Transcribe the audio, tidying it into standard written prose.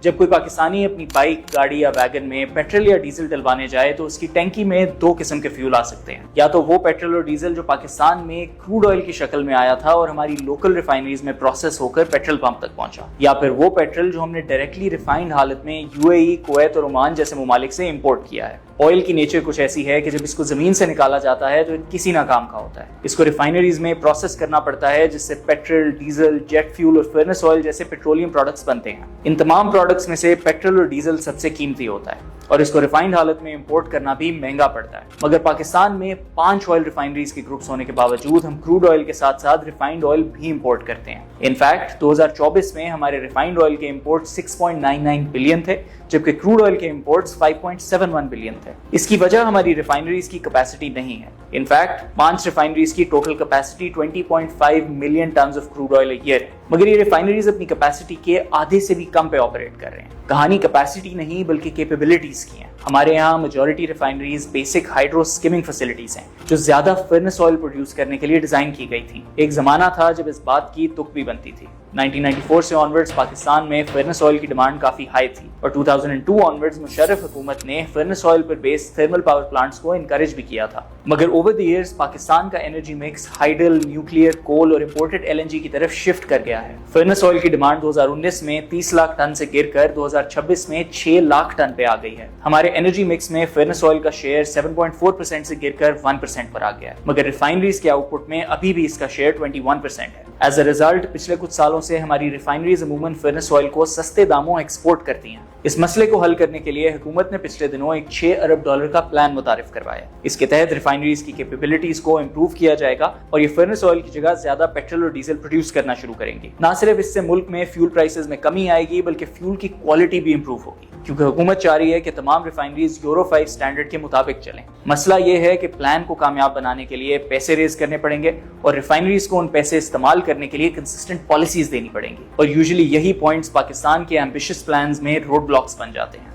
جب کوئی پاکستانی اپنی بائک، گاڑی یا ویگن میں پیٹرول یا ڈیزل ڈلوانے جائے تو اس کی ٹینکی میں دو قسم کے فیول آ سکتے ہیں، یا تو وہ پیٹرول اور ڈیزل جو پاکستان میں کروڈ آئل کی شکل میں آیا تھا اور ہماری لوکل ریفائنریز میں پروسیس ہو کر پیٹرول پمپ تک پہنچا، یا پھر وہ پیٹرول جو ہم نے ڈائریکٹلی ریفائنڈ حالت میں UAE، کویت اور عمان جیسے ممالک سے امپورٹ کیا ہے۔ آئل کی نیچر کچھ ایسی ہے کہ جب اس کو زمین سے نکالا جاتا ہے تو کسی نہ کام کا ہوتا ہے، اس کو ریفائنریز میں پروسیس کرنا پڑتا ہے جس سے پیٹرول، ڈیزل، جیٹ فیول اور فرنس آئل جیسے پیٹرولیم پروڈکٹس بنتے ہیں۔ ان تمام پروڈکٹس میں سے پیٹرول اور ڈیزل سب سے قیمتی ہوتا ہے اور اس کو ریفائنڈ حالت میں امپورٹ کرنا بھی مہنگا پڑتا ہے، مگر پاکستان میں 5 آئل ریفائنریز کے گروپس ہونے کے باوجود ہم کروڈ آئل کے ساتھ ساتھ ریفائنڈ آئل بھی امپورٹ کرتے ہیں۔ انفیکٹ 2024 میں ہمارے ریفائنڈ آئل کے امپورٹ 6.99 بلین تھے، جبکہ کروڈ آئل کے امپورٹس 5.71 بلین تھے۔ اس کی وجہ ہماری ریفائنریز کی کیپیسٹی نہیں ہے۔ انفیکٹ 5 ریفائنریز کی total capacity 20.5 million tons of crude oil year ہے، مگر یہ ریفائنریز اپنی کیپیسٹی کے آدھے سے بھی کم پہ آپریٹ کر رہے ہیں۔ کہانی کیپیسٹی نہیں بلکہ کیپیبلٹیز کی ہیں۔ ہمارے یہاں majority refineries basic hydro skimming facilities ہیں جو زیادہ فرنس آئل پروڈیوس کرنے کے لیے ڈیزائن کی گئی تھیں۔ ایک زمانہ تھا جب اس بات کی تک بھی بنتی تھی۔ 1994 سے آنورڈز پاکستان میں فرنس آئل کی ڈیمانڈ کافی ہائی تھی اور 2002 آنورڈز مشرف حکومت نے فرنس آئل پر بیس تھرمل پاور پلانٹس کو انکریج بھی کیا تھا، مگر اوور دی ایئرز پاکستان کا انرجی مکس ہائیڈل، نیوکلیئر، کول اور امپورٹڈ LNG کی طرف شفٹ کر گیا ہے۔ فرنس آئل کی ڈیمانڈ 2019 میں 30 لاکھ ٹن سے گر کر 2026 میں 6 لاکھ ٹن پہ آ گئی ہے۔ ہمارے انرجی مکس میں فرنس آئل کا شیئر 7.4% سے گر کر 1% پر آ گیا ہے، مگر ریفائنریز کے آؤٹ پٹ میں ابھی بھی اس کا شیئر 21% ہے۔ ایز اے ریزلٹ پچھلے کچھ سالوں سے ہماری ریفائنریز عموماً فرنس آئل کو سستے داموں ایکسپورٹ کرتی ہیں۔ اس مسئلے کو حل کرنے کے لیے حکومت نے پچھلے دنوں ایک $6 ارب کا پلان متعارف کروایا۔ اس کے تحت ریفائنریز کی کیپیبلٹیز کو امپروو کیا جائے گا اور یہ فرنس آئل کی جگہ زیادہ پیٹرول اور ڈیزل پروڈیوس کرنا شروع کریں گے۔ نہ صرف اس سے ملک میں فیول پرائسز میں کمی آئے گی بلکہ فیول کی کوالٹی بھی امپروو ہوگی، کیونکہ حکومت چاہ رہی ہے کہ تمام ریفائنریز یورو 5 سٹینڈرڈ کے مطابق چلیں۔ مسئلہ یہ ہے کہ پلان کو کامیاب بنانے کے لیے پیسے ریز کرنے پڑیں گے اور ریفائنریز کو ان پیسے استعمال کرنے کے لیے کنسسٹنٹ پالیسیز دینی پڑیں گی، اور یوزلی یہی پوائنٹس پاکستان کے ایمبیشس پلانز میں روڈ بلاکس بن جاتے ہیں۔